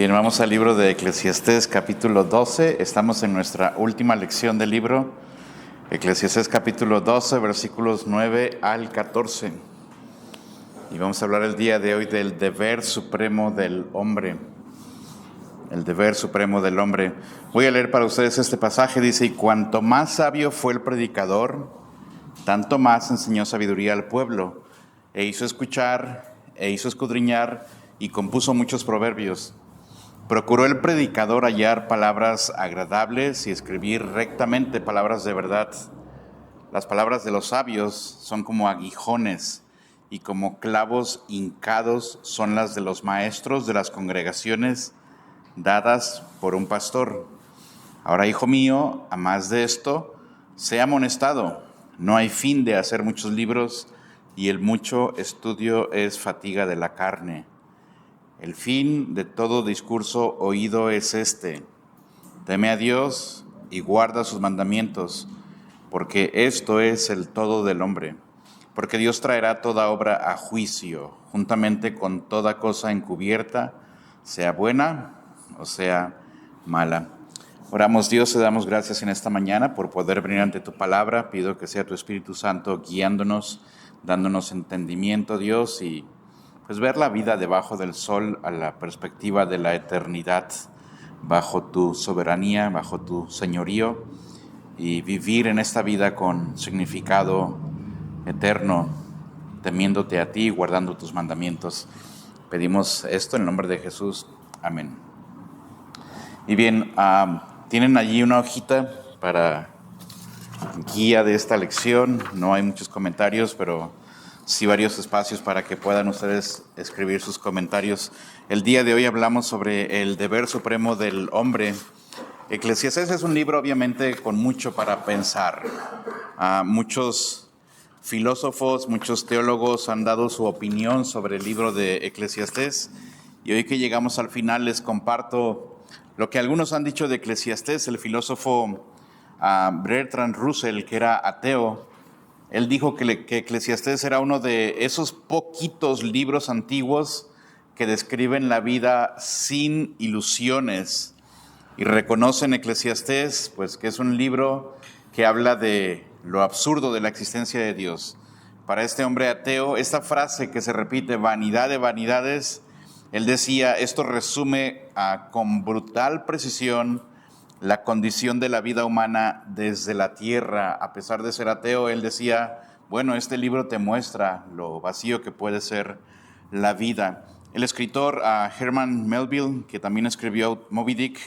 Bien, vamos al libro de Eclesiastés capítulo 12. Estamos en nuestra última lección del libro. Eclesiastés capítulo 12, versículos 9 al 14. Y vamos a hablar el día de hoy del deber supremo del hombre. El deber supremo del hombre. Voy a leer para ustedes este pasaje. Dice: y cuanto más sabio fue el predicador, tanto más enseñó sabiduría al pueblo, e hizo escuchar, e hizo escudriñar, y compuso muchos proverbios. Procuró el predicador hallar palabras agradables y escribir rectamente palabras de verdad. Las palabras de los sabios son como aguijones, y como clavos hincados son las de los maestros de las congregaciones dadas por un pastor. Ahora, hijo mío, a más de esto, sea amonestado. No hay fin de hacer muchos libros, y el mucho estudio es fatiga de la carne. El fin de todo discurso oído es este: teme a Dios y guarda sus mandamientos, porque esto es el todo del hombre. Porque Dios traerá toda obra a juicio, juntamente con toda cosa encubierta, sea buena o sea mala. Oramos. Dios, te damos gracias en esta mañana por poder venir ante tu palabra. Pido que sea tu Espíritu Santo guiándonos, dándonos entendimiento, Dios, y pues ver la vida debajo del sol a la perspectiva de la eternidad, bajo tu soberanía, bajo tu señorío, y vivir en esta vida con significado eterno, temiéndote a ti y guardando tus mandamientos. Pedimos esto en el nombre de Jesús. Amén. Y bien, tienen allí una hojita para guía de esta lección. No hay muchos comentarios, pero sí varios espacios para que puedan ustedes escribir sus comentarios. El día de hoy hablamos sobre el deber supremo del hombre. Eclesiastés es un libro obviamente con mucho para pensar. Muchos filósofos, muchos teólogos han dado su opinión sobre el libro de Eclesiastés, y hoy que llegamos al final les comparto lo que algunos han dicho de Eclesiastés. El filósofo Bertrand Russell, que era ateo, él dijo que Eclesiastés era uno de esos poquitos libros antiguos que describen la vida sin ilusiones, y reconocen Eclesiastés pues que es un libro que habla de lo absurdo de la existencia de Dios. Para este hombre ateo, esta frase que se repite, vanidad de vanidades, él decía, esto resume con brutal precisión la condición de la vida humana desde la tierra. A pesar de ser ateo, él decía, bueno, este libro te muestra lo vacío que puede ser la vida. El escritor Herman Melville, que también escribió Moby Dick,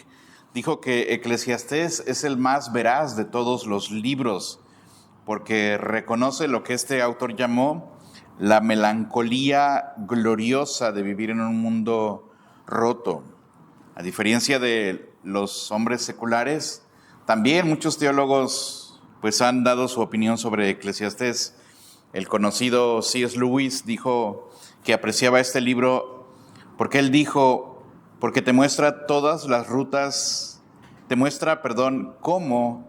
dijo que Eclesiastés es el más veraz de todos los libros, porque reconoce lo que este autor llamó la melancolía gloriosa de vivir en un mundo roto. A diferencia de los hombres seculares, también muchos teólogos pues han dado su opinión sobre Eclesiastés. El conocido C.S. Lewis dijo que apreciaba este libro porque él dijo, porque te muestra cómo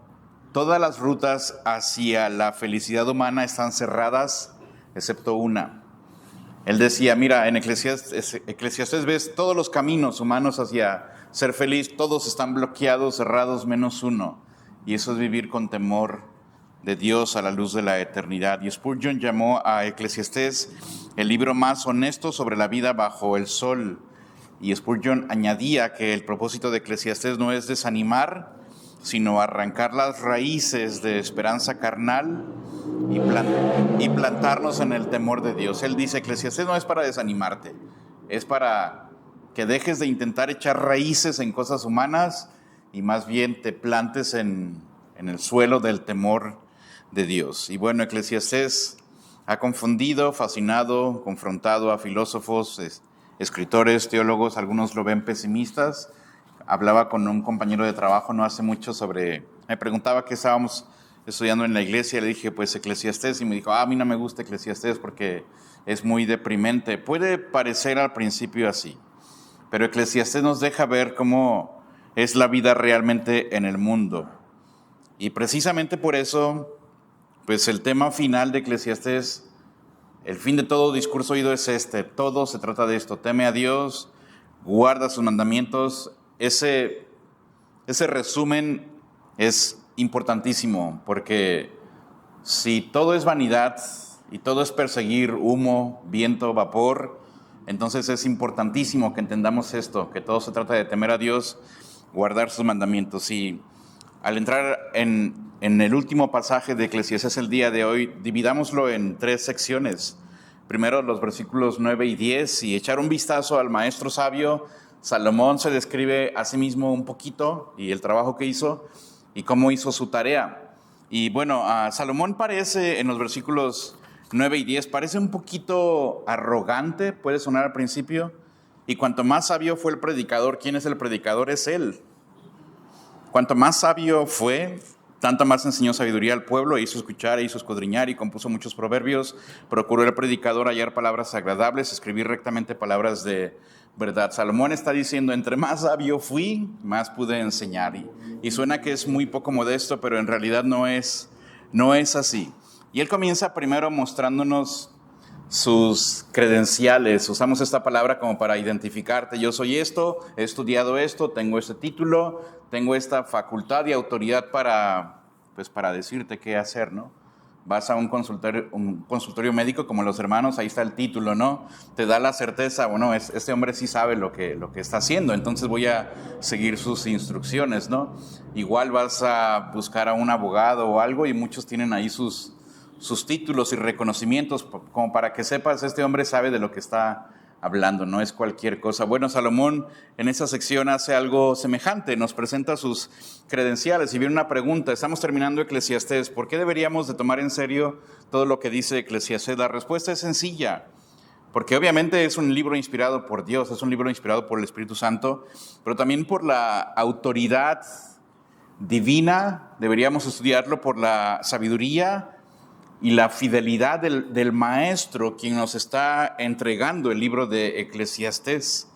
todas las rutas hacia la felicidad humana están cerradas, excepto una. Él decía, mira, en Eclesiastés ves todos los caminos humanos hacia ser feliz, todos están bloqueados, cerrados, menos uno. Y eso es vivir con temor de Dios a la luz de la eternidad. Y Spurgeon llamó a Eclesiastés el libro más honesto sobre la vida bajo el sol. Y Spurgeon añadía que el propósito de Eclesiastés no es desanimar, sino arrancar las raíces de esperanza carnal y plantarnos en el temor de Dios. Él dice, Eclesiastés no es para desanimarte, es para que dejes de intentar echar raíces en cosas humanas y más bien te plantes en el suelo del temor de Dios. Y bueno, Eclesiastés ha confundido, fascinado, confrontado a filósofos, escritores, teólogos. Algunos lo ven pesimistas. Hablaba con un compañero de trabajo no hace mucho me preguntaba qué estábamos estudiando en la iglesia. Le dije, pues Eclesiastés, y me dijo, a mí no me gusta Eclesiastés porque es muy deprimente. Puede parecer al principio así, pero Eclesiastés nos deja ver cómo es la vida realmente en el mundo. Y precisamente por eso, pues el tema final de Eclesiastés, el fin de todo discurso oído es este. Todo se trata de esto: teme a Dios, guarda sus mandamientos. Ese resumen es importantísimo, porque si todo es vanidad y todo es perseguir humo, viento, vapor, entonces es importantísimo que entendamos esto, que todo se trata de temer a Dios, guardar sus mandamientos. Y al entrar en el último pasaje de Eclesiastés el día de hoy, dividámoslo en 3 secciones. Primero los versículos 9 y 10, y echar un vistazo al maestro sabio. Salomón se describe a sí mismo un poquito, y el trabajo que hizo, y cómo hizo su tarea. Y bueno, Salomón parece, en los versículos 9 y 10, parece un poquito arrogante, puede sonar al principio. Y cuanto más sabio fue el predicador, ¿quién es el predicador? Es él. Cuanto más sabio fue, tanto más enseñó sabiduría al pueblo, e hizo escuchar, e hizo escudriñar, y compuso muchos proverbios. Procuró el predicador hallar palabras agradables, escribir rectamente palabras de verdad. Salomón está diciendo, entre más sabio fui, más pude enseñar. Y suena que es muy poco modesto, pero en realidad no es así. Y él comienza primero mostrándonos sus credenciales. Usamos esta palabra como para identificarte. Yo soy esto, he estudiado esto, tengo este título, tengo esta facultad y autoridad para decirte qué hacer, ¿no? Vas a un consultorio médico como los hermanos, ahí está el título, ¿no? Te da la certeza, bueno, este hombre sí sabe lo que está haciendo, entonces voy a seguir sus instrucciones, ¿no? Igual vas a buscar a un abogado o algo, y muchos tienen ahí sus títulos y reconocimientos, como para que sepas, este hombre sabe de lo que está hablando, no es cualquier cosa. Bueno, Salomón en esa sección hace algo semejante, nos presenta sus credenciales y viene una pregunta. Estamos terminando Eclesiastés. ¿Por qué deberíamos de tomar en serio todo lo que dice Eclesiastés? La respuesta es sencilla, porque obviamente es un libro inspirado por Dios, es un libro inspirado por el Espíritu Santo, pero también por la autoridad divina. Deberíamos estudiarlo por la sabiduría y la fidelidad del maestro, quien nos está entregando el libro de Eclesiastés.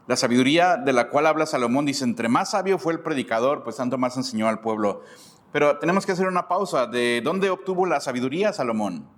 La sabiduría de la cual habla Salomón dice, entre más sabio fue el predicador, pues tanto más enseñó al pueblo. Pero tenemos que hacer una pausa. ¿De dónde obtuvo la sabiduría Salomón?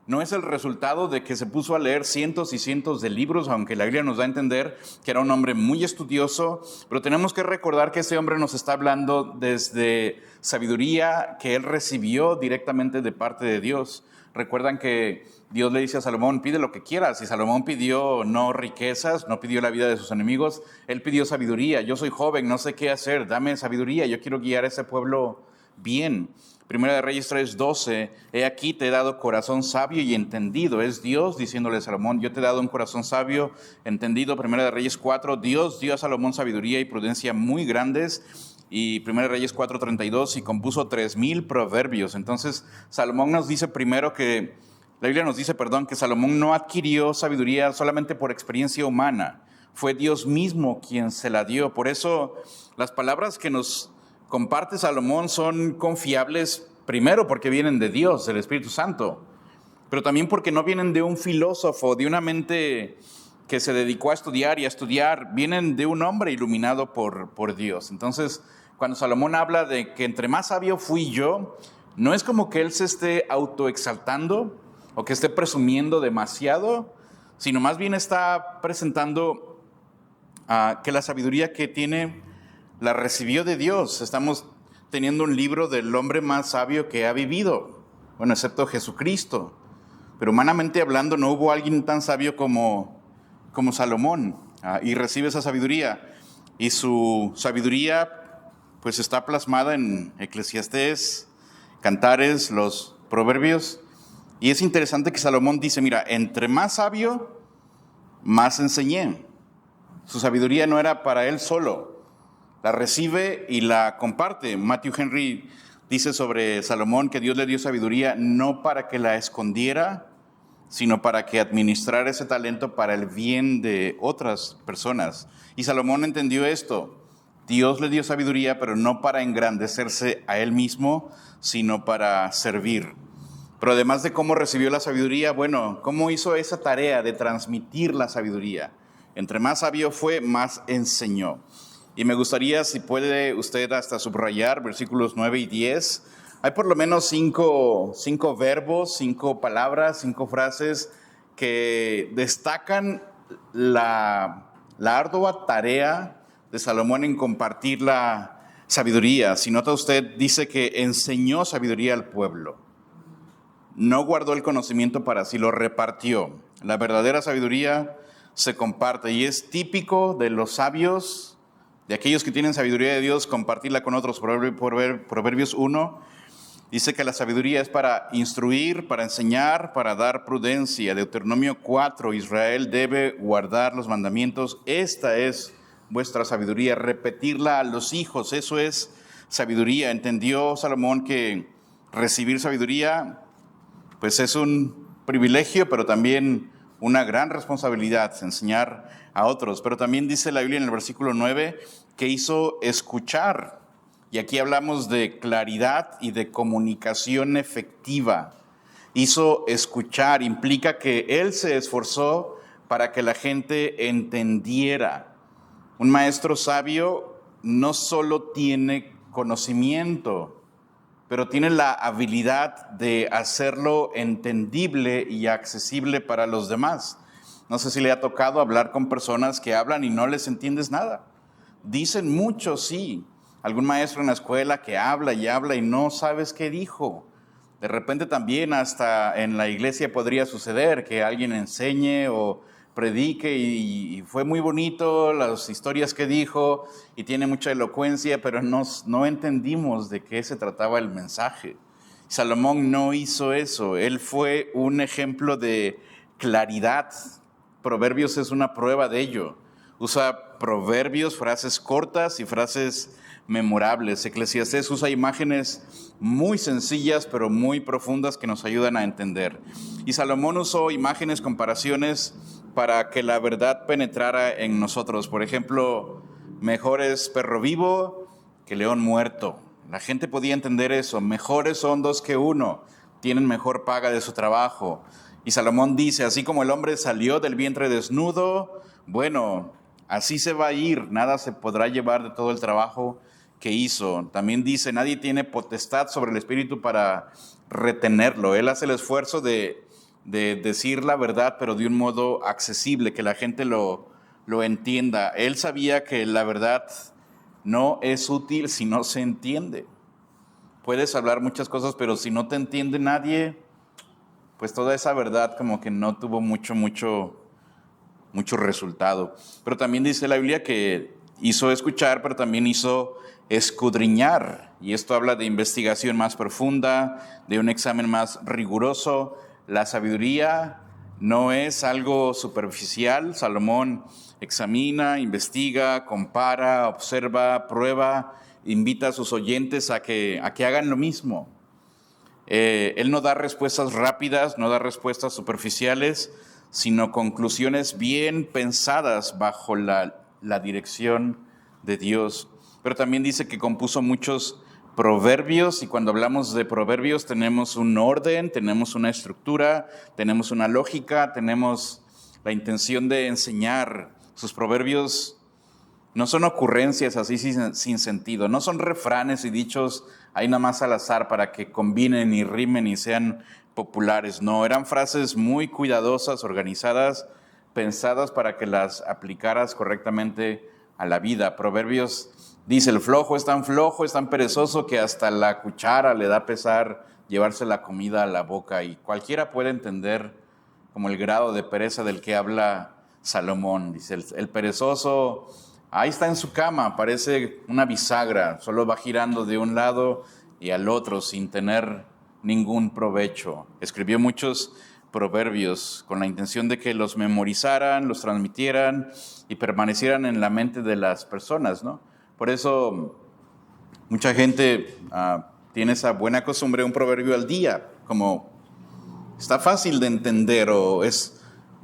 No es el resultado de que se puso a leer cientos y cientos de libros, aunque la Biblia nos da a entender que era un hombre muy estudioso, pero tenemos que recordar que este hombre nos está hablando desde sabiduría que él recibió directamente de parte de Dios. Recuerdan que Dios le dice a Salomón, pide lo que quieras, y Salomón pidió no riquezas, no pidió la vida de sus enemigos, él pidió sabiduría. Yo soy joven, no sé qué hacer, dame sabiduría, yo quiero guiar a ese pueblo bien. Primera de Reyes 3:12, he aquí te he dado corazón sabio y entendido. Es Dios diciéndole a Salomón, yo te he dado un corazón sabio, entendido. Primera de Reyes 4, Dios dio a Salomón sabiduría y prudencia muy grandes. Y Primera de Reyes 4:32, y compuso 3,000 proverbios. Entonces, Salomón nos dice primero que, la Biblia nos dice, que Salomón no adquirió sabiduría solamente por experiencia humana. Fue Dios mismo quien se la dio. Por eso, las palabras que nos comparte Salomón son confiables, primero porque vienen de Dios, del Espíritu Santo, pero también porque no vienen de un filósofo, de una mente que se dedicó a estudiar y a estudiar, vienen de un hombre iluminado por Dios. Entonces, cuando Salomón habla de que entre más sabio fui yo, no es como que él se esté autoexaltando o que esté presumiendo demasiado, sino más bien está presentando que la sabiduría que tiene la recibió de Dios. Estamos teniendo un libro del hombre más sabio que ha vivido, bueno, excepto Jesucristo. Pero humanamente hablando, no hubo alguien tan sabio como Salomón, y recibe esa sabiduría. Y su sabiduría, pues, está plasmada en Eclesiastés, Cantares, los Proverbios. Y es interesante que Salomón dice, mira, entre más sabio, más enseñé. Su sabiduría no era para él solo, la recibe y la comparte. Matthew Henry dice sobre Salomón que Dios le dio sabiduría no para que la escondiera, sino para que administrara ese talento para el bien de otras personas. Y Salomón entendió esto. Dios le dio sabiduría, pero no para engrandecerse a él mismo, sino para servir. Pero además de cómo recibió la sabiduría, bueno, cómo hizo esa tarea de transmitir la sabiduría. Entre más sabio fue, más enseñó. Y me gustaría, si puede usted hasta subrayar versículos 9 y 10. Hay por lo menos cinco verbos, 5 palabras, 5 frases que destacan la la ardua tarea de Salomón en compartir la sabiduría. Si nota usted, dice que enseñó sabiduría al pueblo. No guardó el conocimiento para sí, lo repartió. La verdadera sabiduría se comparte y es típico de los sabios, de aquellos que tienen sabiduría de Dios, compartirla con otros. Proverbios 1 dice que la sabiduría es para instruir, para enseñar, para dar prudencia. Deuteronomio 4, Israel debe guardar los mandamientos. Esta es vuestra sabiduría, repetirla a los hijos. Eso es sabiduría. Entendió Salomón que recibir sabiduría pues es un privilegio, pero también una gran responsabilidad, enseñar a otros. Pero también dice la Biblia en el versículo 9 que hizo escuchar. Y aquí hablamos de claridad y de comunicación efectiva. Hizo escuchar, implica que él se esforzó para que la gente entendiera. Un maestro sabio no solo tiene conocimiento, pero tiene la habilidad de hacerlo entendible y accesible para los demás. No sé si le ha tocado hablar con personas que hablan y no les entiendes nada. Dicen mucho, sí. Algún maestro en la escuela que habla y no sabes qué dijo. De repente también hasta en la iglesia podría suceder que alguien enseñe o predique y fue muy bonito las historias que dijo y tiene mucha elocuencia, pero no entendimos de qué se trataba el mensaje. Salomón no hizo eso. Él fue un ejemplo de claridad. Proverbios es una prueba de ello. Usa proverbios, frases cortas y frases memorables. Eclesiastés usa imágenes muy sencillas pero muy profundas que nos ayudan a entender. Y Salomón usó imágenes, comparaciones para que la verdad penetrara en nosotros. Por ejemplo, mejor es perro vivo que león muerto. La gente podía entender eso. Mejores son dos que uno, tienen mejor paga de su trabajo. Y Salomón dice, así como el hombre salió del vientre desnudo, bueno, así se va a ir, nada se podrá llevar de todo el trabajo que hizo. También dice, nadie tiene potestad sobre el espíritu para retenerlo. Él hace el esfuerzo de decir la verdad, pero de un modo accesible, que la gente lo entienda. Él sabía que la verdad no es útil si no se entiende. Puedes hablar muchas cosas, pero si no te entiende nadie, pues toda esa verdad como que no tuvo mucho resultado. Pero también dice la Biblia que hizo escuchar, pero también hizo escudriñar. Y esto habla de investigación más profunda, de un examen más riguroso. La sabiduría no es algo superficial. Salomón examina, investiga, compara, observa, prueba, invita a sus oyentes a que hagan lo mismo. Él no da respuestas rápidas, no da respuestas superficiales, sino conclusiones bien pensadas bajo la dirección de Dios. Pero también dice que compuso muchos proverbios, y cuando hablamos de proverbios tenemos un orden, tenemos una estructura, tenemos una lógica, tenemos la intención de enseñar. Sus proverbios no son ocurrencias así sin sentido, no son refranes y dichos ahí nada más al azar para que combinen y rimen y sean populares. No, eran frases muy cuidadosas, organizadas, pensadas para que las aplicaras correctamente a la vida. Proverbios dice, el flojo es tan perezoso que hasta la cuchara le da pesar llevarse la comida a la boca. Y cualquiera puede entender como el grado de pereza del que habla Salomón. Dice, el perezoso ahí está en su cama, parece una bisagra, solo va girando de un lado y al otro sin tener ningún provecho. Escribió muchos proverbios con la intención de que los memorizaran, los transmitieran y permanecieran en la mente de las personas, ¿no? Por eso mucha gente tiene esa buena costumbre, un proverbio al día, como está fácil de entender o es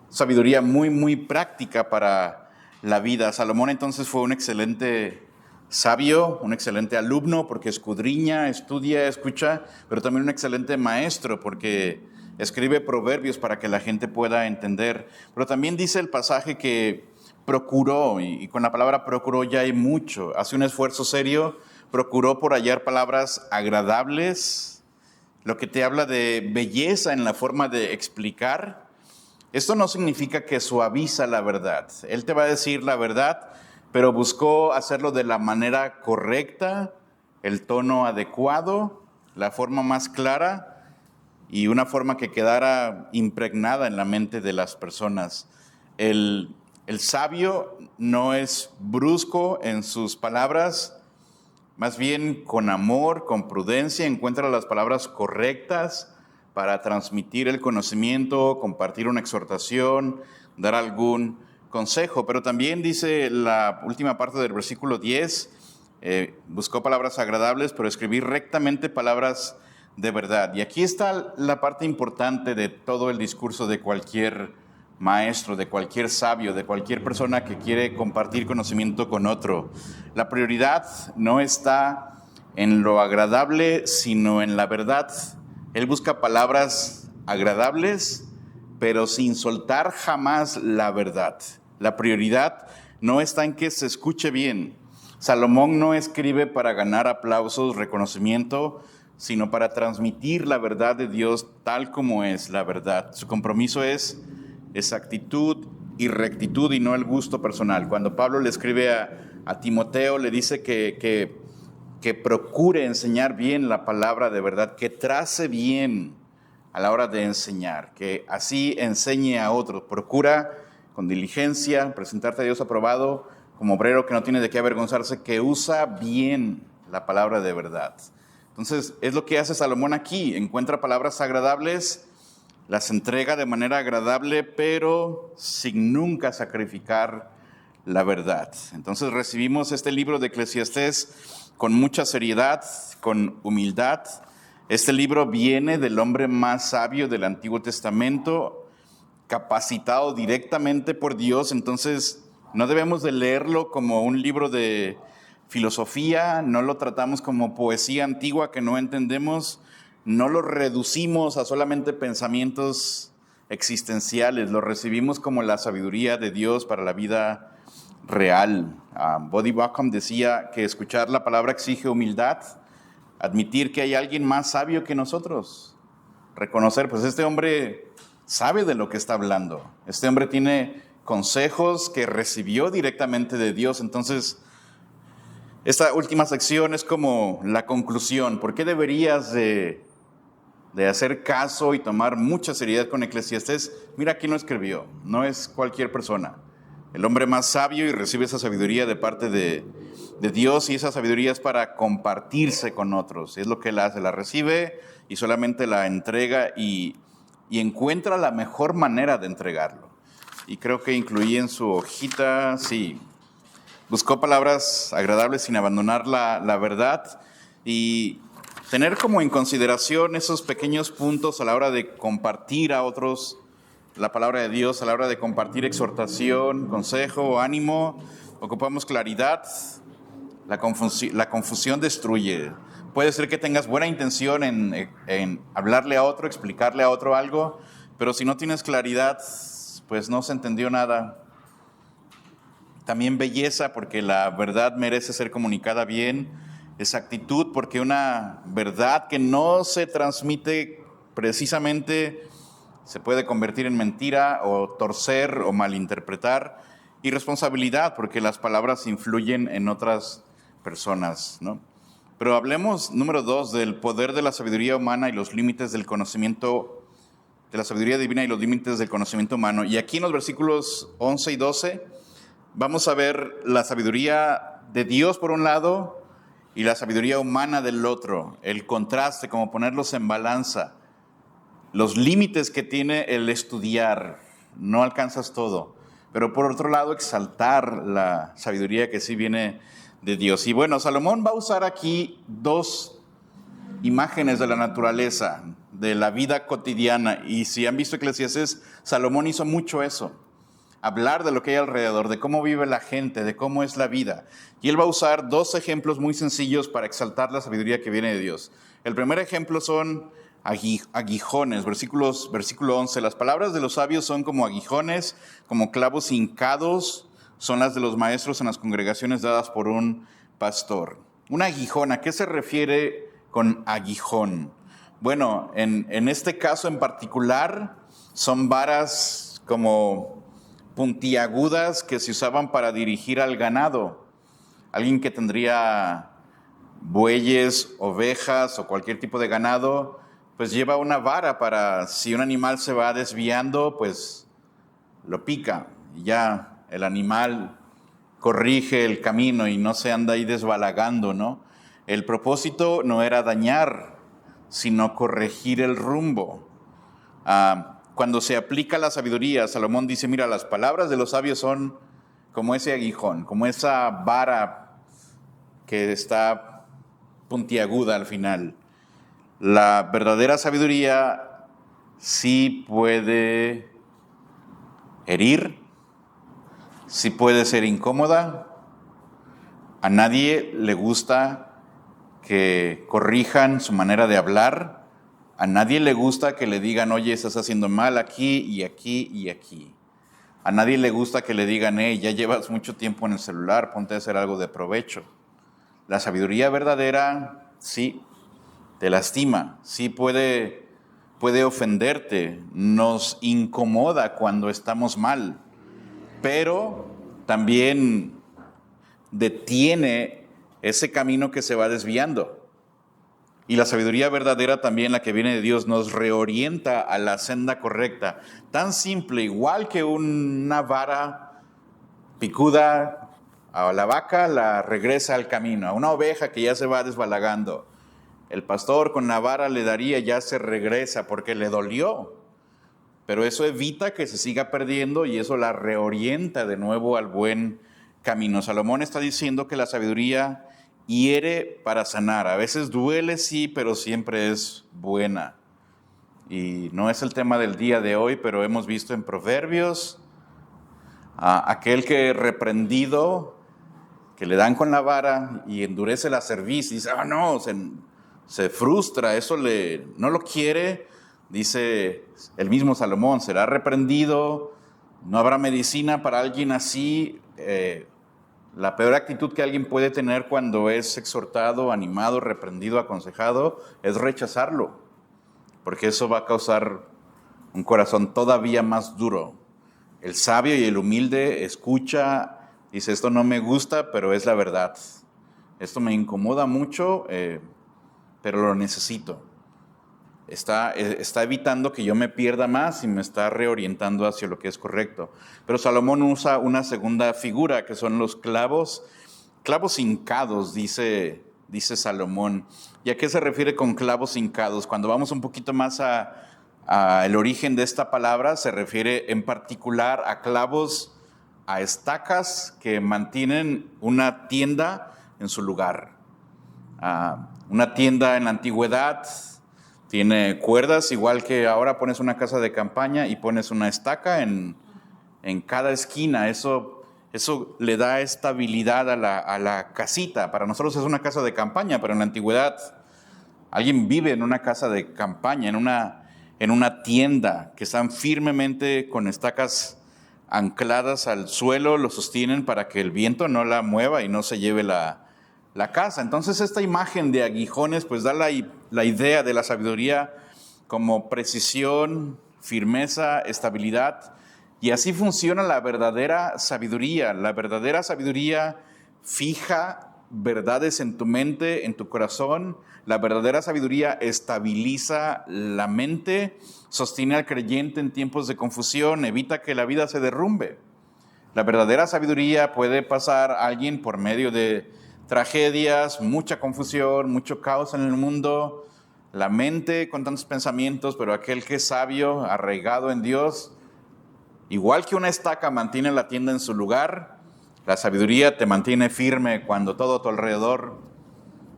sabiduría muy práctica para la vida. Salomón entonces fue un excelente sabio, un excelente alumno porque escudriña, estudia, escucha, pero también un excelente maestro porque escribe proverbios para que la gente pueda entender. Pero también dice el pasaje que procuró, y con la palabra procuró ya hay mucho, hace un esfuerzo serio, procuró por hallar palabras agradables, lo que te habla de belleza en la forma de explicar. Esto no significa que suaviza la verdad. Él te va a decir la verdad, pero buscó hacerlo de la manera correcta, el tono adecuado, la forma más clara y una forma que quedara impregnada en la mente de las personas. El sabio no es brusco en sus palabras, más bien con amor, con prudencia, encuentra las palabras correctas para transmitir el conocimiento, compartir una exhortación, dar algún consejo. Pero también dice la última parte del versículo 10, buscó palabras agradables, pero escribir rectamente palabras de verdad. Y aquí está la parte importante de todo el discurso de cualquier maestro, de cualquier sabio, de cualquier persona que quiere compartir conocimiento con otro. La prioridad no está en lo agradable, sino en la verdad. Él busca palabras agradables, pero sin soltar jamás la verdad. La prioridad no está en que se escuche bien. Salomón no escribe para ganar aplausos, reconocimiento, sino para transmitir la verdad de Dios tal como es la verdad. Su compromiso es exactitud y rectitud y no el gusto personal. Cuando Pablo le escribe a Timoteo, le dice que procure enseñar bien la palabra de verdad, que trace bien a la hora de enseñar, que así enseñe a otros. Procura con diligencia presentarte a Dios aprobado como obrero que no tiene de qué avergonzarse, que usa bien la palabra de verdad. Entonces, es lo que hace Salomón aquí. Encuentra palabras agradables, las entrega de manera agradable, pero sin nunca sacrificar la verdad. Entonces, recibimos este libro de Eclesiastés con mucha seriedad, con humildad. Este libro viene del hombre más sabio del Antiguo Testamento, capacitado directamente por Dios. Entonces, no debemos de leerlo como un libro de filosofía, no lo tratamos como poesía antigua que no entendemos, no lo reducimos a solamente pensamientos existenciales, lo recibimos como la sabiduría de Dios para la vida real. Bodhi Baucham decía que escuchar la palabra exige humildad, admitir que hay alguien más sabio que nosotros, reconocer, pues este hombre sabe de lo que está hablando, este hombre tiene consejos que recibió directamente de Dios. Entonces, esta última sección es como la conclusión. ¿Por qué deberías de hacer caso y tomar mucha seriedad con Eclesiastés? Mira quién lo escribió, no es cualquier persona. El hombre más sabio, y recibe esa sabiduría de parte de Dios, y esa sabiduría es para compartirse con otros. Es lo que él hace, la recibe y solamente la entrega y encuentra la mejor manera de entregarlo. Y creo que incluí en su hojita, sí, buscó palabras agradables sin abandonar la verdad y tener como en consideración esos pequeños puntos a la hora de compartir a otros la palabra de Dios, a la hora de compartir exhortación, consejo, ánimo. Ocupamos claridad. La confusión destruye. Puede ser que tengas buena intención en hablarle a otro, explicarle a otro algo, pero si no tienes claridad, pues no se entendió nada. También belleza, porque la verdad merece ser comunicada bien. Exactitud, porque una verdad que no se transmite precisamente se puede convertir en mentira o torcer o malinterpretar. Y responsabilidad, porque las palabras influyen en otras personas, ¿no? Pero hablemos, número 2, del poder de la sabiduría humana y los límites del conocimiento, de la sabiduría divina y los límites del conocimiento humano. Y aquí en los versículos 11 y 12 vamos a ver la sabiduría de Dios por un lado y la sabiduría humana del otro, el contraste, como ponerlos en balanza, los límites que tiene el estudiar. No alcanzas todo, pero por otro lado exaltar la sabiduría que sí viene de Dios. Y bueno, Salomón va a usar aquí dos imágenes de la naturaleza, de la vida cotidiana. Y si han visto Eclesiastés, Salomón hizo mucho eso. Hablar de lo que hay alrededor, de cómo vive la gente, de cómo es la vida. Y él va a usar dos ejemplos muy sencillos para exaltar la sabiduría que viene de Dios. El primer ejemplo son aguijones, versículo 11. Las palabras de los sabios son como aguijones, como clavos hincados, son las de los maestros en las congregaciones dadas por un pastor. Un aguijón, ¿a qué se refiere con aguijón? Bueno, en este caso en particular son varas como puntiagudas que se usaban para dirigir al ganado. Alguien que tendría bueyes, ovejas o cualquier tipo de ganado, pues lleva una vara para, si un animal se va desviando, pues lo pica. Y ya el animal corrige el camino y no se anda ahí desbalagando, ¿no? El propósito no era dañar, sino corregir el rumbo. Cuando se aplica la sabiduría, Salomón dice, mira, las palabras de los sabios son como ese aguijón, como esa vara que está puntiaguda al final. La verdadera sabiduría sí puede herir, sí puede ser incómoda. A nadie le gusta que corrijan su manera de hablar. A nadie le gusta que le digan, oye, estás haciendo mal aquí y aquí y aquí. A nadie le gusta que le digan, ya llevas mucho tiempo en el celular, ponte a hacer algo de provecho. La sabiduría verdadera, sí, te lastima, sí puede ofenderte, nos incomoda cuando estamos mal, pero también detiene ese camino que se va desviando. Y la sabiduría verdadera también, la que viene de Dios, nos reorienta a la senda correcta. Tan simple, igual que una vara picuda a la vaca, la regresa al camino. A una oveja que ya se va desbalagando, el pastor con la vara le daría, ya se regresa porque le dolió. Pero eso evita que se siga perdiendo y eso la reorienta de nuevo al buen camino. Salomón está diciendo que la sabiduría hiere para sanar. A veces duele, sí, pero siempre es buena. Y no es el tema del día de hoy, pero hemos visto en Proverbios aquel que reprendido, que le dan con la vara y endurece la cerviz, y dice, no, se frustra, eso no lo quiere. Dice el mismo Salomón, será reprendido, no habrá medicina para alguien así. La peor actitud que alguien puede tener cuando es exhortado, animado, reprendido, aconsejado, es rechazarlo, porque eso va a causar un corazón todavía más duro. El sabio y el humilde escucha, dice, esto no me gusta, pero es la verdad. Esto me incomoda mucho, pero lo necesito. Está evitando que yo me pierda más y me está reorientando hacia lo que es correcto. Pero Salomón usa una segunda figura, que son los clavos hincados, dice Salomón. ¿Y a qué se refiere con clavos hincados? Cuando vamos un poquito más a el origen de esta palabra, se refiere en particular a clavos, a estacas que mantienen una tienda en su lugar. Una tienda en la antigüedad tiene cuerdas, igual que ahora pones una casa de campaña y pones una estaca en cada esquina. Eso le da estabilidad a la casita. Para nosotros es una casa de campaña, pero en la antigüedad alguien vive en una casa de campaña, en una tienda, que están firmemente con estacas ancladas al suelo, lo sostienen para que el viento no la mueva y no se lleve la casa. Entonces esta imagen de aguijones pues da la idea de la sabiduría como precisión, firmeza, estabilidad. Y así funciona la verdadera sabiduría. La verdadera sabiduría fija verdades en tu mente, en tu corazón. La verdadera sabiduría estabiliza la mente, sostiene al creyente en tiempos de confusión, evita que la vida se derrumbe. La verdadera sabiduría puede pasar a alguien por medio de tragedias, mucha confusión, mucho caos en el mundo, la mente con tantos pensamientos, pero aquel que es sabio, arraigado en Dios, igual que una estaca mantiene la tienda en su lugar, la sabiduría te mantiene firme cuando todo a tu alrededor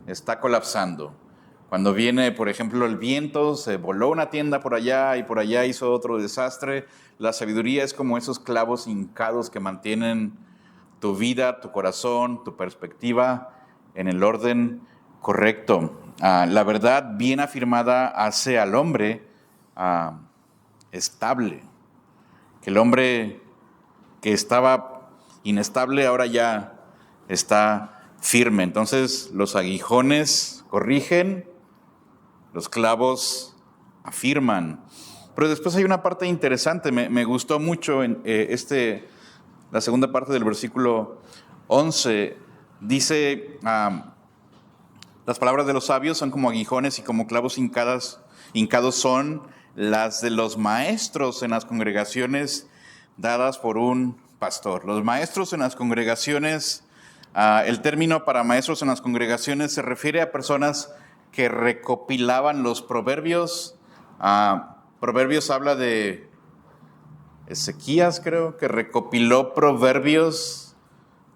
está colapsando. Cuando viene, por ejemplo, el viento, se voló una tienda por allá y por allá hizo otro desastre. La sabiduría es como esos clavos hincados que mantienen tu vida, tu corazón, tu perspectiva en el orden correcto. La verdad bien afirmada hace al hombre estable. Que el hombre que estaba inestable ahora ya está firme. Entonces los aguijones corrigen, los clavos afirman. Pero después hay una parte interesante, me gustó mucho en la segunda parte del versículo 11. Dice, las palabras de los sabios son como aguijones y como clavos hincados son las de los maestros en las congregaciones dadas por un pastor. Los maestros en las congregaciones, el término para maestros en las congregaciones se refiere a personas que recopilaban los proverbios. Proverbios habla de Ezequías, creo, que recopiló proverbios.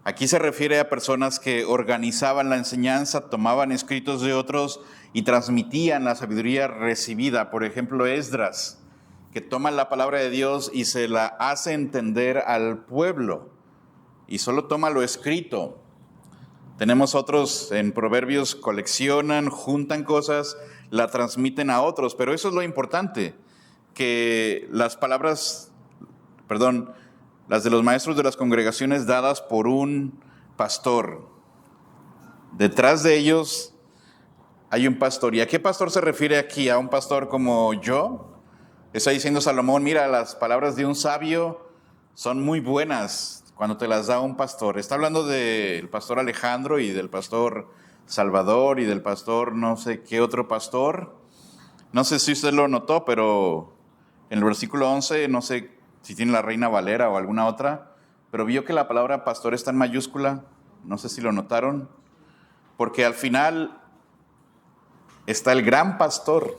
Aquí se refiere a personas que organizaban la enseñanza, tomaban escritos de otros y transmitían la sabiduría recibida. Por ejemplo, Esdras, que toma la palabra de Dios y se la hace entender al pueblo y solo toma lo escrito. Tenemos otros en Proverbios, coleccionan, juntan cosas, la transmiten a otros, pero eso es lo importante, que las de los maestros de las congregaciones dadas por un pastor. Detrás de ellos hay un pastor. ¿Y a qué pastor se refiere aquí? ¿A un pastor como yo? Está diciendo Salomón, mira, las palabras de un sabio son muy buenas cuando te las da un pastor. Está hablando del pastor Alejandro y del pastor Salvador y del pastor no sé qué otro pastor. No sé si usted lo notó, pero en el versículo 11, no sé si tiene la Reina Valera o alguna otra, pero vio que la palabra pastor está en mayúscula. No sé si lo notaron, porque al final está el gran pastor.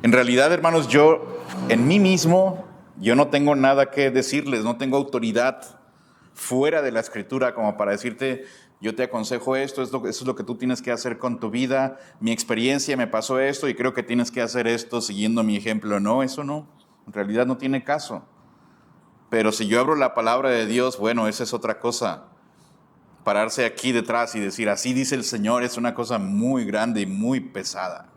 En realidad, hermanos, en mí mismo, yo no tengo nada que decirles, no tengo autoridad fuera de la Escritura como para decirte, yo te aconsejo esto, eso es lo que tú tienes que hacer con tu vida, mi experiencia me pasó esto y creo que tienes que hacer esto siguiendo mi ejemplo. No, eso no, en realidad no tiene caso. Pero si yo abro la palabra de Dios, bueno, esa es otra cosa. Pararse aquí detrás y decir, así dice el Señor, es una cosa muy grande y muy pesada.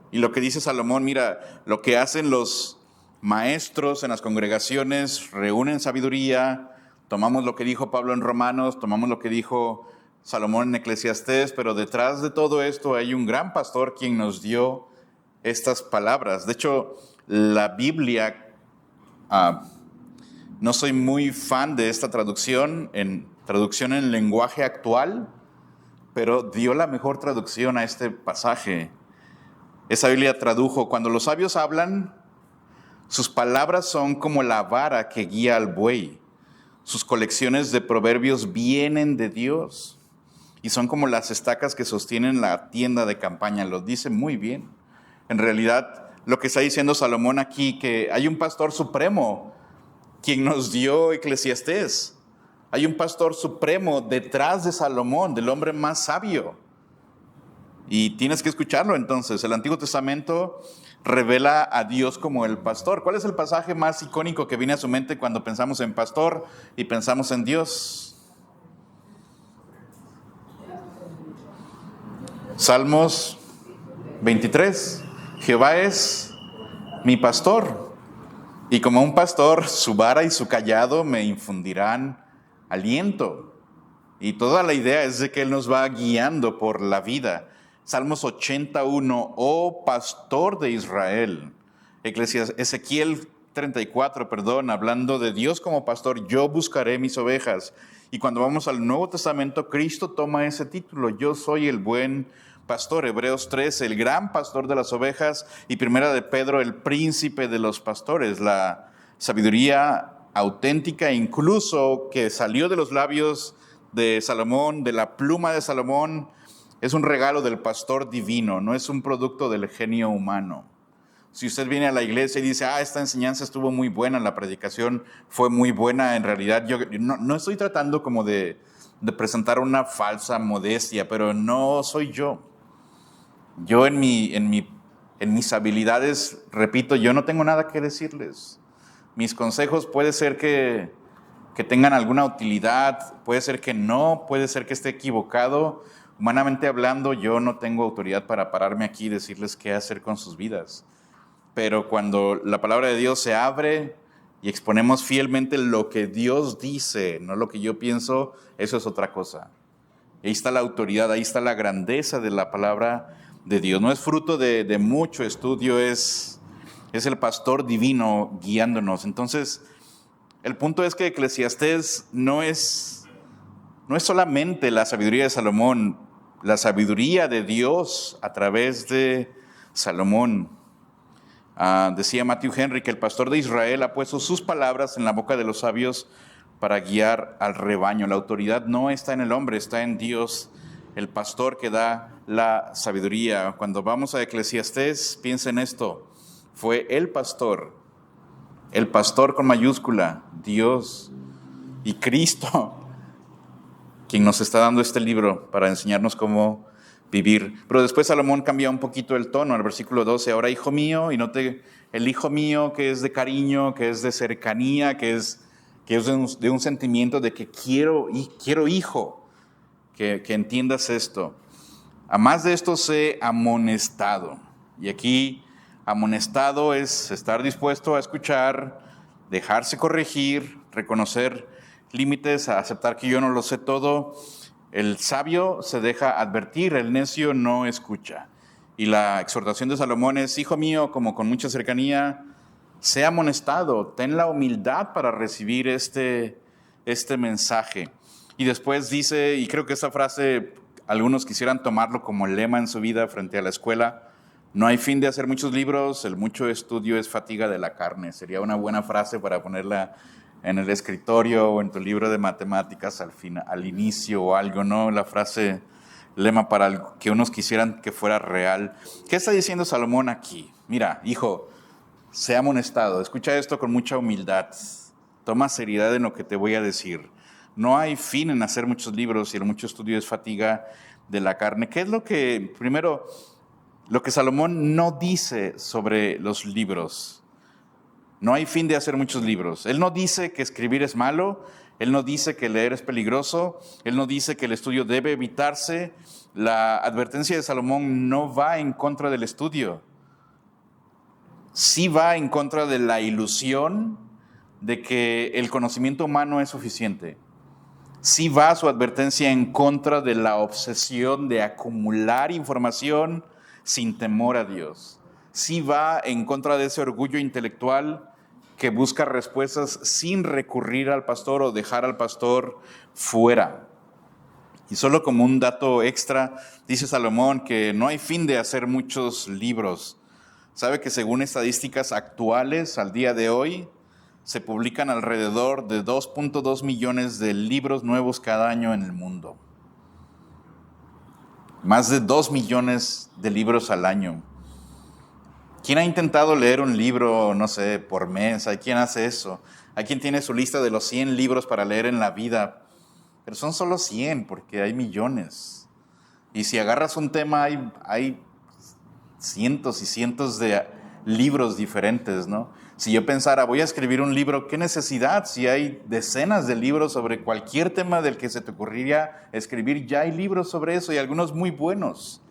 Y lo que dice Salomón, mira, lo que hacen los maestros en las congregaciones, reúnen sabiduría, tomamos lo que dijo Pablo en Romanos, tomamos lo que dijo Salomón en Eclesiastés, pero detrás de todo esto hay un gran pastor quien nos dio estas palabras. De hecho, la Biblia, no soy muy fan de esta traducción en lenguaje actual, pero dio la mejor traducción a este pasaje. Esa Biblia tradujo, cuando los sabios hablan, sus palabras son como la vara que guía al buey. Sus colecciones de proverbios vienen de Dios y son como las estacas que sostienen la tienda de campaña. Lo dice muy bien. En realidad, lo que está diciendo Salomón aquí, que hay un pastor supremo quien nos dio Eclesiastés. Hay un pastor supremo detrás de Salomón, del hombre más sabio. Y tienes que escucharlo entonces. El Antiguo Testamento revela a Dios como el pastor. ¿Cuál es el pasaje más icónico que viene a su mente cuando pensamos en pastor y pensamos en Dios? Salmos 23. Jehová es mi pastor, y como un pastor, su vara y su cayado me infundirán aliento. Y toda la idea es de que Él nos va guiando por la vida. Salmos 81, oh pastor de Israel. Ezequiel 34, hablando de Dios como pastor, yo buscaré mis ovejas. Y cuando vamos al Nuevo Testamento, Cristo toma ese título, yo soy el buen pastor. Hebreos 13, el gran pastor de las ovejas. Y Primera de Pedro, el príncipe de los pastores. La sabiduría auténtica, incluso que salió de los labios de Salomón, de la pluma de Salomón, es un regalo del pastor divino, no es un producto del genio humano. Si usted viene a la iglesia y dice, esta enseñanza estuvo muy buena, la predicación fue muy buena, en realidad yo no estoy tratando como de presentar una falsa modestia, pero no soy yo. Yo en mis habilidades, repito, yo no tengo nada que decirles. Mis consejos puede ser que tengan alguna utilidad, puede ser que no, puede ser que esté equivocado. Humanamente hablando, yo no tengo autoridad para pararme aquí y decirles qué hacer con sus vidas. Pero cuando la palabra de Dios se abre y exponemos fielmente lo que Dios dice, no lo que yo pienso, eso es otra cosa. Y ahí está la autoridad, ahí está la grandeza de la palabra de Dios. No es fruto de mucho estudio, es Es el pastor divino guiándonos. Entonces, el punto es que Eclesiastés no es solamente la sabiduría de Salomón, la sabiduría de Dios a través de Salomón. Decía Matthew Henry que el pastor de Israel ha puesto sus palabras en la boca de los sabios para guiar al rebaño. La autoridad no está en el hombre, está en Dios, el pastor que da la sabiduría. Cuando vamos a Eclesiastés, piensa en esto. Fue el pastor con mayúscula, Dios y Cristo, quien nos está dando este libro para enseñarnos cómo vivir. Pero después Salomón cambia un poquito el tono al versículo 12. Ahora, hijo mío, y note el hijo mío que es de cariño, que es de cercanía, que es de un sentimiento de que quiero hijo, que entiendas esto. A más de esto sé amonestado. Y aquí amonestado es estar dispuesto a escuchar, dejarse corregir, reconocer límites, a aceptar que yo no lo sé todo. El sabio se deja advertir, el necio no escucha. Y la exhortación de Salomón es: hijo mío, como con mucha cercanía, sea amonestado, ten la humildad para recibir este mensaje. Y después dice, y creo que esta frase algunos quisieran tomarlo como lema en su vida frente a la escuela: no hay fin de hacer muchos libros, el mucho estudio es fatiga de la carne. Sería una buena frase para ponerla en el escritorio o en tu libro de matemáticas al inicio o algo, ¿no? La frase lema para que unos quisieran que fuera real. ¿Qué está diciendo Salomón aquí? Mira, hijo, sea amonestado, escucha esto con mucha humildad, toma seriedad en lo que te voy a decir. No hay fin en hacer muchos libros y el mucho estudio es fatiga de la carne. ¿Qué es lo que Salomón no dice sobre los libros? No hay fin de hacer muchos libros. Él no dice que escribir es malo, él no dice que leer es peligroso, él no dice que el estudio debe evitarse. La advertencia de Salomón no va en contra del estudio. Sí va en contra de la ilusión de que el conocimiento humano es suficiente. Sí va su advertencia en contra de la obsesión de acumular información sin temor a Dios. Sí va en contra de ese orgullo intelectual que busca respuestas sin recurrir al pastor o dejar al pastor fuera. Y solo como un dato extra, dice Salomón que no hay fin de hacer muchos libros. ¿Sabe que según estadísticas actuales al día de hoy, se publican alrededor de 2.2 millones de libros nuevos cada año en el mundo? Más de 2 millones de libros al año. ¿Quién ha intentado leer un libro, no sé, por mes? ¿Hay quien hace eso? Hay quien tiene su lista de los 100 libros para leer en la vida. Pero son solo 100 porque hay millones. Y si agarras un tema, hay cientos y cientos de libros diferentes, ¿no? Si yo pensara, voy a escribir un libro, ¿qué necesidad? Si hay decenas de libros sobre cualquier tema del que se te ocurriría escribir, ya hay libros sobre eso y algunos muy buenos.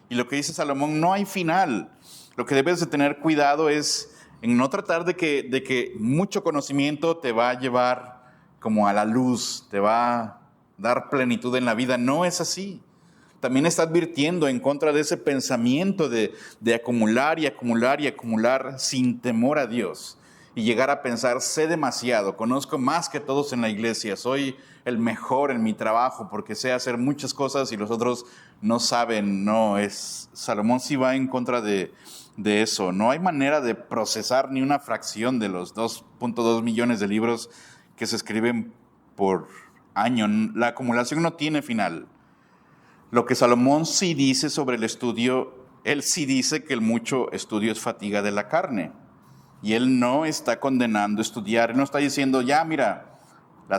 Y lo que dice Salomón, no hay final. Lo que debes de tener cuidado es en no tratar de que mucho conocimiento te va a llevar como a la luz, te va a dar plenitud en la vida. No es así. También está advirtiendo en contra de ese pensamiento de acumular y acumular y acumular sin temor a Dios. Y llegar a pensar, sé demasiado, conozco más que todos en la iglesia, soy el mejor en mi trabajo porque sé hacer muchas cosas y los otros no saben. Salomón sí va en contra de eso. No hay manera de procesar ni una fracción de los 2.2 millones de libros que se escriben por año. La acumulación no tiene final. Lo que Salomón sí dice sobre el estudio, él sí dice que el mucho estudio es fatiga de la carne. Y él no está condenando estudiar, él no está diciendo, ya mira, la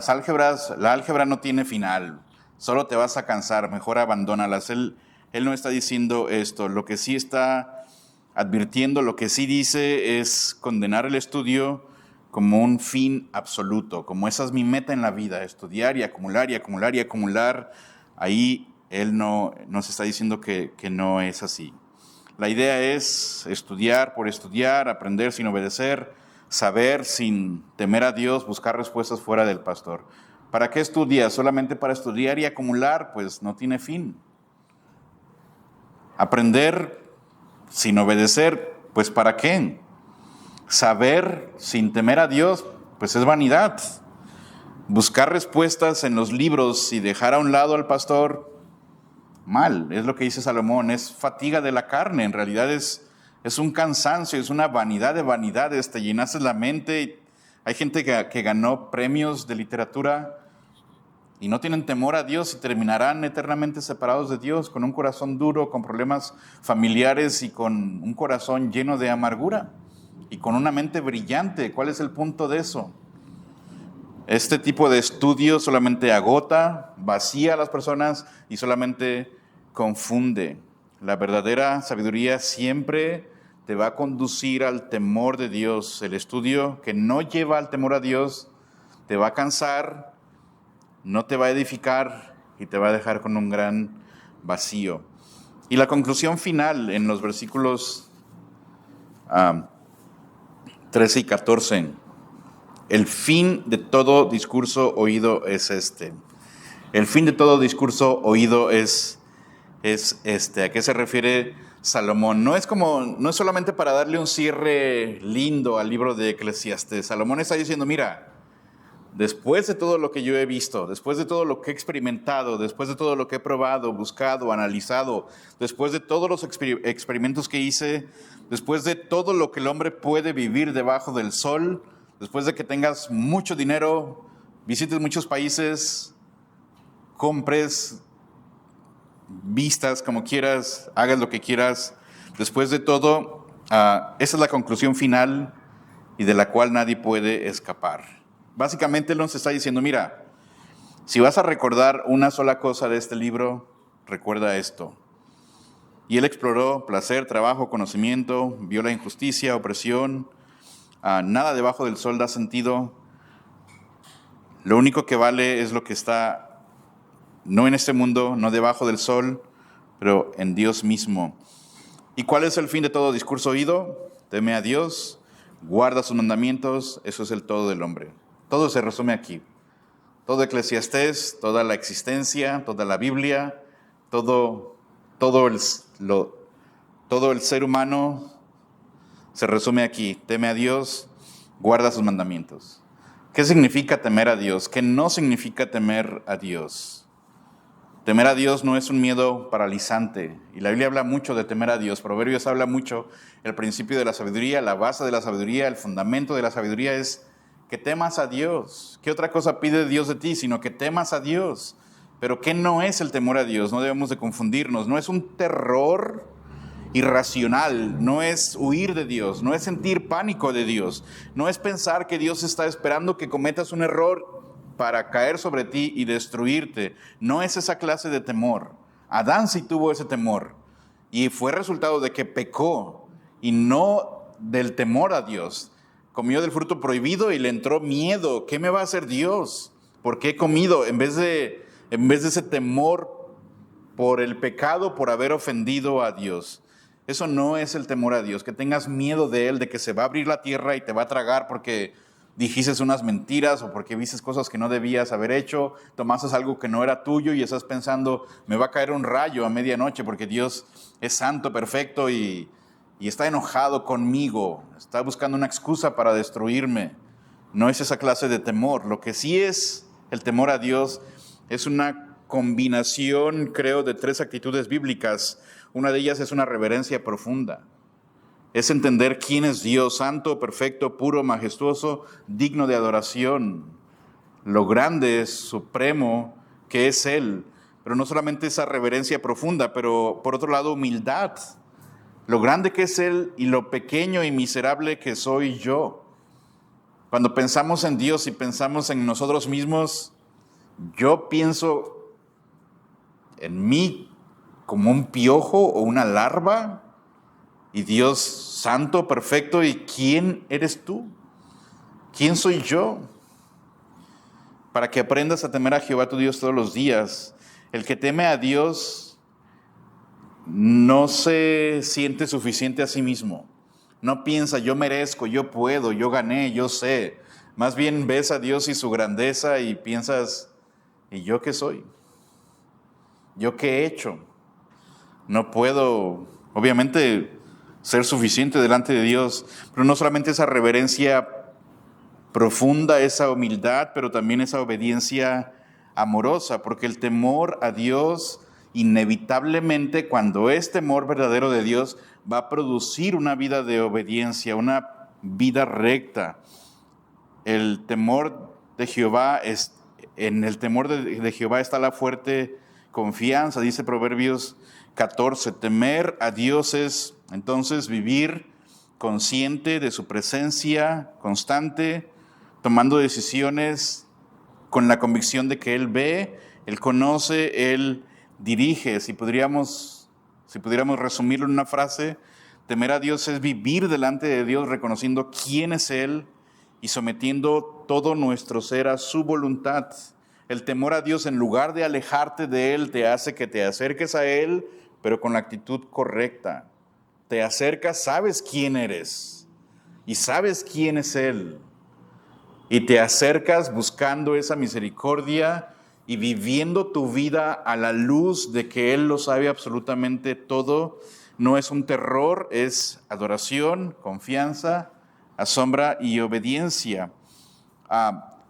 álgebra no tiene final, solo te vas a cansar, mejor abandónalas. Él no está diciendo esto. Lo que sí está advirtiendo, lo que sí dice es condenar el estudio como un fin absoluto, como esa es mi meta en la vida, estudiar y acumular y acumular y acumular. Ahí él no nos está diciendo que no es así. La idea es estudiar por estudiar, aprender sin obedecer, saber sin temer a Dios, buscar respuestas fuera del pastor. ¿Para qué estudias? ¿Solamente para estudiar y acumular? Pues no tiene fin. Aprender sin obedecer, pues ¿para qué? Saber sin temer a Dios, pues es vanidad. Buscar respuestas en los libros y dejar a un lado al pastor, mal. Es lo que dice Salomón, es fatiga de la carne. En realidad es un cansancio, es una vanidad de vanidades. Te llenaste la mente. Hay gente que ganó premios de literatura y no tienen temor a Dios y terminarán eternamente separados de Dios, con un corazón duro, con problemas familiares y con un corazón lleno de amargura y con una mente brillante. ¿Cuál es el punto de eso? Este tipo de estudio solamente agota, vacía a las personas y solamente confunde. La verdadera sabiduría siempre te va a conducir al temor de Dios. El estudio que no lleva al temor a Dios te va a cansar, no te va a edificar y te va a dejar con un gran vacío. Y la conclusión final en los versículos 13 y 14. El fin de todo discurso oído es este. El fin de todo discurso oído es este. ¿A qué se refiere Salomón? No es solamente para darle un cierre lindo al libro de Eclesiastés. Salomón está diciendo, mira, después de todo lo que yo he visto, después de todo lo que he experimentado, después de todo lo que he probado, buscado, analizado, después de todos los experimentos que hice, después de todo lo que el hombre puede vivir debajo del sol, después de que tengas mucho dinero, visites muchos países, compres, vistas como quieras, hagas lo que quieras, después de todo, esa es la conclusión final y de la cual nadie puede escapar. Básicamente él nos está diciendo, mira, si vas a recordar una sola cosa de este libro, recuerda esto. Y él exploró placer, trabajo, conocimiento, vio la injusticia, opresión, nada debajo del sol da sentido. Lo único que vale es lo que está no en este mundo, no debajo del sol, pero en Dios mismo. ¿Y cuál es el fin de todo discurso oído? Teme a Dios, guarda sus mandamientos, eso es el todo del hombre. Todo se resume aquí. Todo Eclesiastés, toda la existencia, toda la Biblia, todo el ser humano se resume aquí. Teme a Dios, guarda sus mandamientos. ¿Qué significa temer a Dios? ¿Qué no significa temer a Dios? Temer a Dios no es un miedo paralizante. Y la Biblia habla mucho de temer a Dios. Proverbios habla mucho el principio de la sabiduría, la base de la sabiduría, el fundamento de la sabiduría es que temas a Dios. ¿Qué otra cosa pide Dios de ti? Sino que temas a Dios. Pero ¿qué no es el temor a Dios? No debemos de confundirnos. No es un terror irracional, no es huir de Dios, no es sentir pánico de Dios, no es pensar que Dios está esperando que cometas un error para caer sobre ti y destruirte. No es esa clase de temor. Adán sí tuvo ese temor y fue resultado de que pecó y no del temor a Dios. Comió del fruto prohibido y le entró miedo. ¿Qué me va a hacer Dios? ¿Por qué he comido? En vez de ese temor por el pecado, por haber ofendido a Dios. Eso no es el temor a Dios, que tengas miedo de Él, de que se va a abrir la tierra y te va a tragar porque dijiste unas mentiras o porque viste cosas que no debías haber hecho, tomaste algo que no era tuyo y estás pensando, me va a caer un rayo a medianoche porque Dios es santo, perfecto y está enojado conmigo, está buscando una excusa para destruirme. No es esa clase de temor. Lo que sí es el temor a Dios es una combinación, creo, de 3 actitudes bíblicas. Una de ellas es una reverencia profunda. Es entender quién es Dios, santo, perfecto, puro, majestuoso, digno de adoración. Lo grande, supremo que es Él. Pero no solamente esa reverencia profunda, pero por otro lado humildad. Lo grande que es Él y lo pequeño y miserable que soy yo. Cuando pensamos en Dios y pensamos en nosotros mismos, yo pienso en mí como un piojo o una larva, y Dios santo, perfecto, ¿y quién eres tú? ¿Quién soy yo? Para que aprendas a temer a Jehová tu Dios todos los días. El que teme a Dios no se siente suficiente a sí mismo. No piensa, yo merezco, yo puedo, yo gané, yo sé. Más bien ves a Dios y su grandeza y piensas, ¿y yo qué soy? ¿Yo qué he hecho? No puedo, obviamente ser suficiente delante de Dios, pero no solamente esa reverencia profunda, esa humildad, pero también esa obediencia amorosa, porque el temor a Dios, inevitablemente, cuando es temor verdadero de Dios, va a producir una vida de obediencia, una vida recta. El temor de Jehová en el temor de Jehová está la fuerte confianza, dice Proverbios 14. Temer a Dios es entonces vivir consciente de su presencia constante, tomando decisiones con la convicción de que Él ve, Él conoce, Él dirige. Si pudiéramos resumirlo en una frase, temer a Dios es vivir delante de Dios reconociendo quién es Él y sometiendo todo nuestro ser a su voluntad. El temor a Dios, en lugar de alejarte de Él, te hace que te acerques a Él, pero con la actitud correcta. Te acercas, sabes quién eres y sabes quién es Él. Y te acercas buscando esa misericordia y viviendo tu vida a la luz de que Él lo sabe absolutamente todo. No es un terror, es adoración, confianza, asombra y obediencia.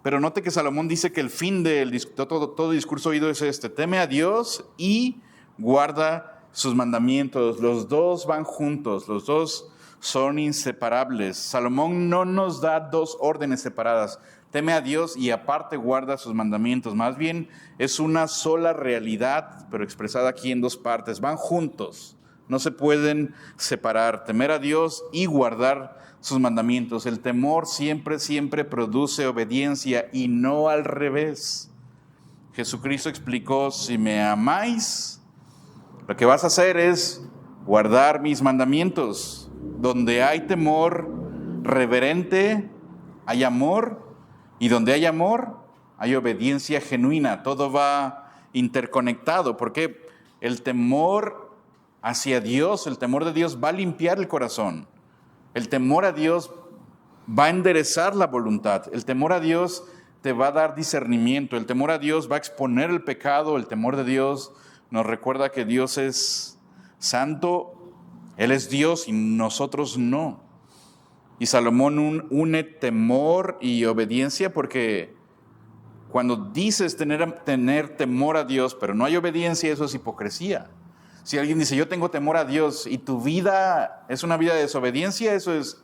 Pero note que Salomón dice que el fin de todo discurso oído es este: teme a Dios y guarda sus mandamientos. Los dos van juntos, los dos son inseparables. Salomón no nos da dos órdenes separadas: teme a Dios y aparte guarda sus mandamientos. Más bien es una sola realidad, pero expresada aquí en dos partes. Van juntos, no se pueden separar. Temer a Dios y guardar sus mandamientos. El temor siempre produce obediencia y no al revés. Jesucristo explicó: si me amáis, lo que vas a hacer es guardar mis mandamientos. Donde hay temor reverente, hay amor, y donde hay amor, hay obediencia genuina. Todo va interconectado, porque el temor hacia Dios, el temor de Dios va a limpiar el corazón. El temor a Dios va a enderezar la voluntad. El temor a Dios te va a dar discernimiento. El temor a Dios va a exponer el pecado. El temor de Dios nos recuerda que Dios es santo. Él es Dios y nosotros no. Y Salomón une temor y obediencia, porque cuando dices tener temor a Dios, pero no hay obediencia, eso es hipocresía. Si alguien dice: yo tengo temor a Dios, y tu vida es una vida de desobediencia, eso es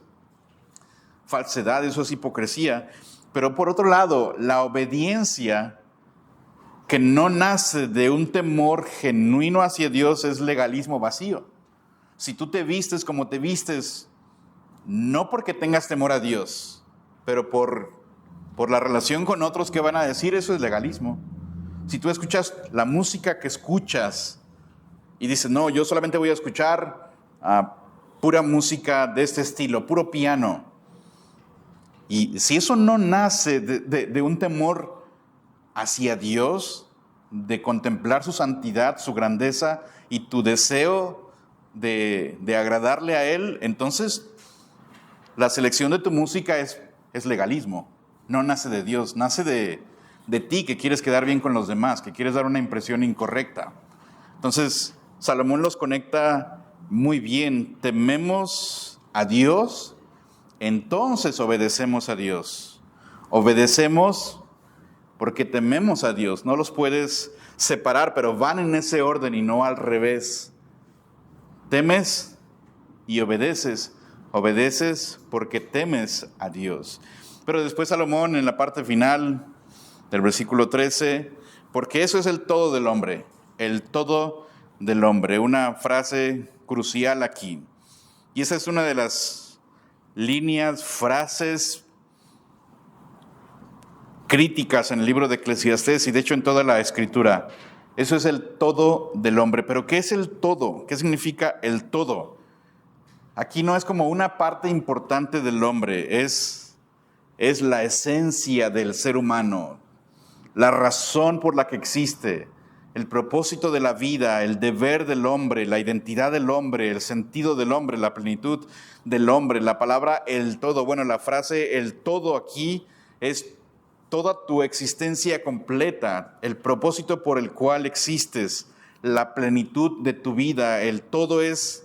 falsedad, eso es hipocresía. Pero por otro lado, la obediencia que no nace de un temor genuino hacia Dios es legalismo vacío. Si tú te vistes como te vistes, no porque tengas temor a Dios, pero por la relación con otros que van a decir, eso es legalismo. Si tú escuchas la música que escuchas y dices: no, yo solamente voy a escuchar pura música de este estilo, puro piano. Y si eso no nace de un temor hacia Dios, de contemplar su santidad, su grandeza y tu deseo de agradarle a Él, entonces la selección de tu música es legalismo. No nace de Dios, nace de ti, que quieres quedar bien con los demás, que quieres dar una impresión incorrecta. Entonces Salomón los conecta muy bien. Tememos a Dios, entonces obedecemos a Dios. Obedecemos porque tememos a Dios. No los puedes separar, pero van en ese orden y no al revés. Temes y obedeces. Obedeces porque temes a Dios. Pero después Salomón, en la parte final del versículo 13, porque eso es el todo del hombre. El todo del hombre. Una frase crucial aquí. Y esa es una de las líneas, frases críticas en el libro de Eclesiastés y de hecho en toda la Escritura. Eso es el todo del hombre. Pero ¿qué es el todo? ¿Qué significa el todo? Aquí no es como una parte importante del hombre, es la esencia del ser humano, la razón por la que existe, el propósito de la vida, el deber del hombre, la identidad del hombre, el sentido del hombre, la plenitud del hombre. La palabra el todo, bueno, la frase el todo aquí es toda tu existencia completa, el propósito por el cual existes, la plenitud de tu vida. El todo es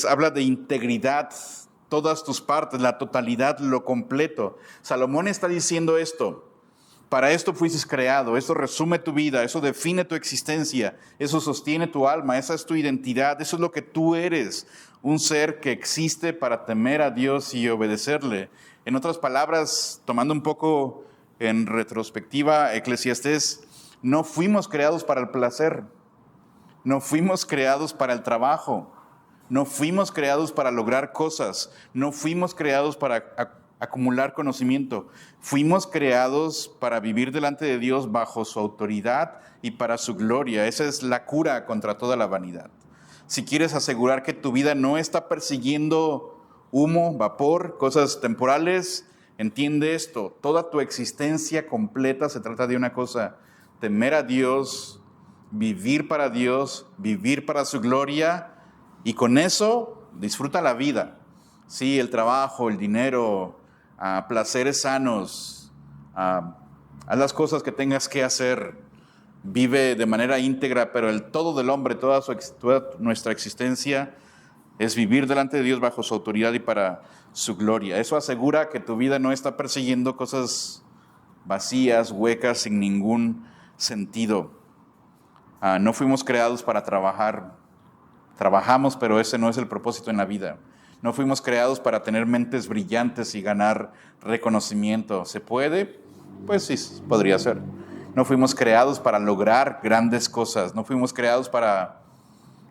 Habla de integridad, todas tus partes, la totalidad, lo completo. Salomón está diciendo esto. Para esto fuiste creado, eso resume tu vida, eso define tu existencia, eso sostiene tu alma, esa es tu identidad, eso es lo que tú eres, un ser que existe para temer a Dios y obedecerle. En otras palabras, tomando un poco en retrospectiva, Eclesiastés, no fuimos creados para el placer, no fuimos creados para el trabajo, no fuimos creados para lograr cosas, no fuimos creados para acumular conocimiento. Fuimos creados para vivir delante de Dios bajo su autoridad y para su gloria. Esa es la cura contra toda la vanidad. Si quieres asegurar que tu vida no está persiguiendo humo, vapor, cosas temporales, entiende esto. Toda tu existencia completa se trata de una cosa: temer a Dios, vivir para Dios, vivir para su gloria, y con eso disfruta la vida. Sí, el trabajo, el dinero, placeres sanos, haz las cosas que tengas que hacer, vive de manera íntegra, pero el todo del hombre, toda nuestra existencia es vivir delante de Dios bajo su autoridad y para su gloria. Eso asegura que tu vida no está persiguiendo cosas vacías, huecas, sin ningún sentido. No fuimos creados para trabajar. Trabajamos, pero ese no es el propósito en la vida. No fuimos creados para tener mentes brillantes y ganar reconocimiento. ¿Se puede? Pues sí, podría ser. No fuimos creados para lograr grandes cosas. No fuimos creados para,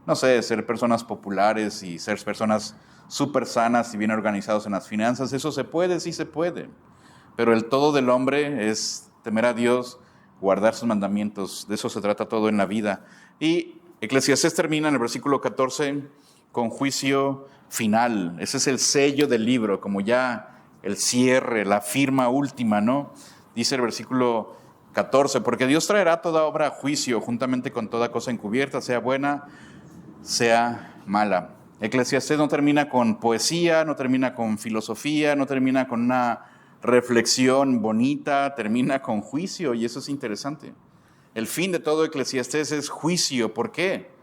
no sé, ser personas populares y ser personas súper sanas y bien organizados en las finanzas. Eso se puede, sí se puede. Pero el todo del hombre es temer a Dios, guardar sus mandamientos. De eso se trata todo en la vida. Y Eclesiastés termina en el versículo 14 con juicio final. Ese es el sello del libro, como ya el cierre, la firma última, ¿no? Dice el versículo 14, porque Dios traerá toda obra a juicio, juntamente con toda cosa encubierta, sea buena, sea mala. Eclesiastés no termina con poesía, no termina con filosofía, no termina con una reflexión bonita, termina con juicio, y eso es interesante. El fin de todo Eclesiastés es juicio. ¿Por qué?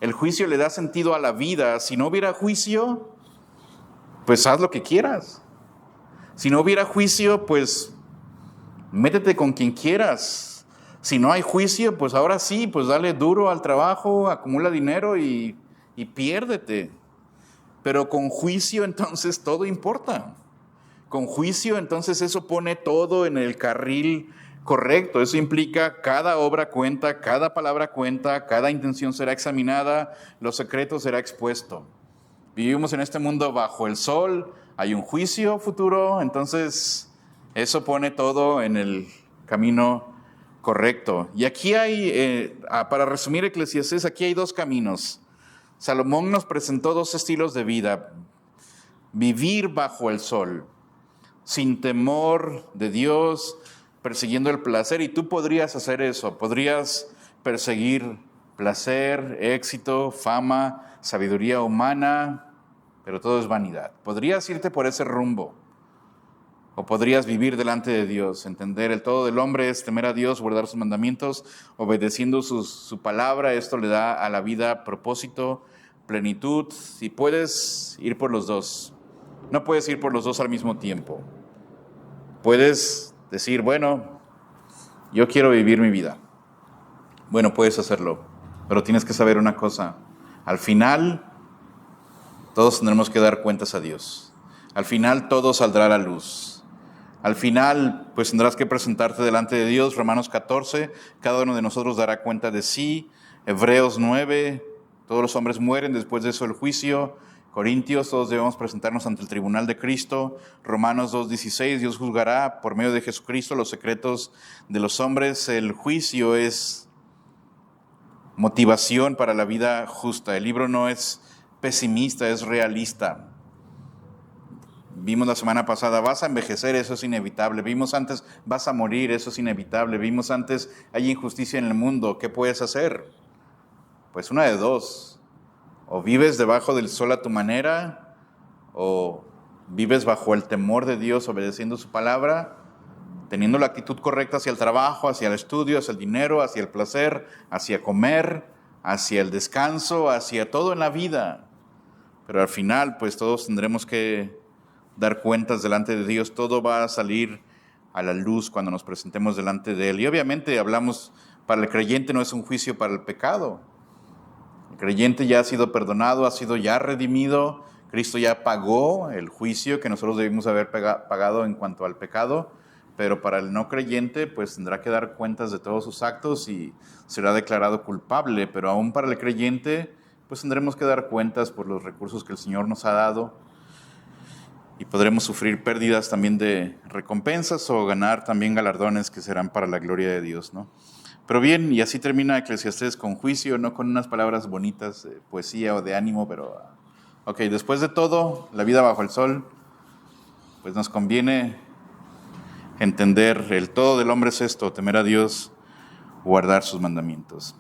El juicio le da sentido a la vida. Si no hubiera juicio, pues haz lo que quieras. Si no hubiera juicio, pues métete con quien quieras. Si no hay juicio, pues ahora sí, pues dale duro al trabajo, acumula dinero y piérdete. Pero con juicio entonces todo importa. Con juicio entonces eso pone todo en el carril correcto. Eso implica cada obra cuenta, cada palabra cuenta, cada intención será examinada, los secretos será expuesto. Vivimos en este mundo bajo el sol, hay un juicio futuro, entonces eso pone todo en el camino correcto. Y aquí hay, para resumir Eclesiastés, aquí hay dos caminos. Salomón nos presentó dos estilos de vida: vivir bajo el sol, sin temor de Dios, persiguiendo el placer. Y tú podrías hacer eso, podrías perseguir placer, éxito, fama, sabiduría humana, pero todo es vanidad. Podrías irte por ese rumbo, o podrías vivir delante de Dios, entender el todo del hombre es temer a Dios, guardar sus mandamientos, obedeciendo su palabra. Esto le da a la vida propósito, plenitud, y puedes ir por los dos. No puedes ir por los dos al mismo tiempo. Puedes decir, bueno, yo quiero vivir mi vida. Bueno, puedes hacerlo, pero tienes que saber una cosa: al final todos tendremos que dar cuentas a Dios. Al final todo saldrá a la luz. Al final, pues tendrás que presentarte delante de Dios. Romanos 14, cada uno de nosotros dará cuenta de sí. Hebreos 9, todos los hombres mueren, después de eso el juicio. Corintios, todos debemos presentarnos ante el tribunal de Cristo. Romanos 2:16, Dios juzgará por medio de Jesucristo los secretos de los hombres. El juicio es motivación para la vida justa. El libro no es pesimista, es realista. Vimos la semana pasada, vas a envejecer, eso es inevitable. Vimos antes, vas a morir, eso es inevitable. Vimos antes, hay injusticia en el mundo. ¿Qué puedes hacer? Pues una de dos: o vives debajo del sol a tu manera, o vives bajo el temor de Dios, obedeciendo su palabra, teniendo la actitud correcta hacia el trabajo, hacia el estudio, hacia el dinero, hacia el placer, hacia comer, hacia el descanso, hacia todo en la vida. pero al final pues todos tendremos que dar cuentas delante de Dios. Todo va a salir a la luz cuando nos presentemos delante de Él. Y obviamente hablamos, para el creyente no es un juicio para el pecado. El creyente ya ha sido perdonado, ha sido ya redimido. Cristo ya pagó el juicio que nosotros debimos haber pagado en cuanto al pecado. Pero para el no creyente, pues tendrá que dar cuentas de todos sus actos y será declarado culpable. Pero aún para el creyente, pues tendremos que dar cuentas por los recursos que el Señor nos ha dado. Y podremos sufrir pérdidas también de recompensas o ganar también galardones que serán para la gloria de Dios, ¿no? Pero bien, y así termina Eclesiastés con juicio, no con unas palabras bonitas de poesía o de ánimo, pero ok, después de todo, la vida bajo el sol, pues nos conviene entender el todo del hombre es esto, temer a Dios, guardar sus mandamientos.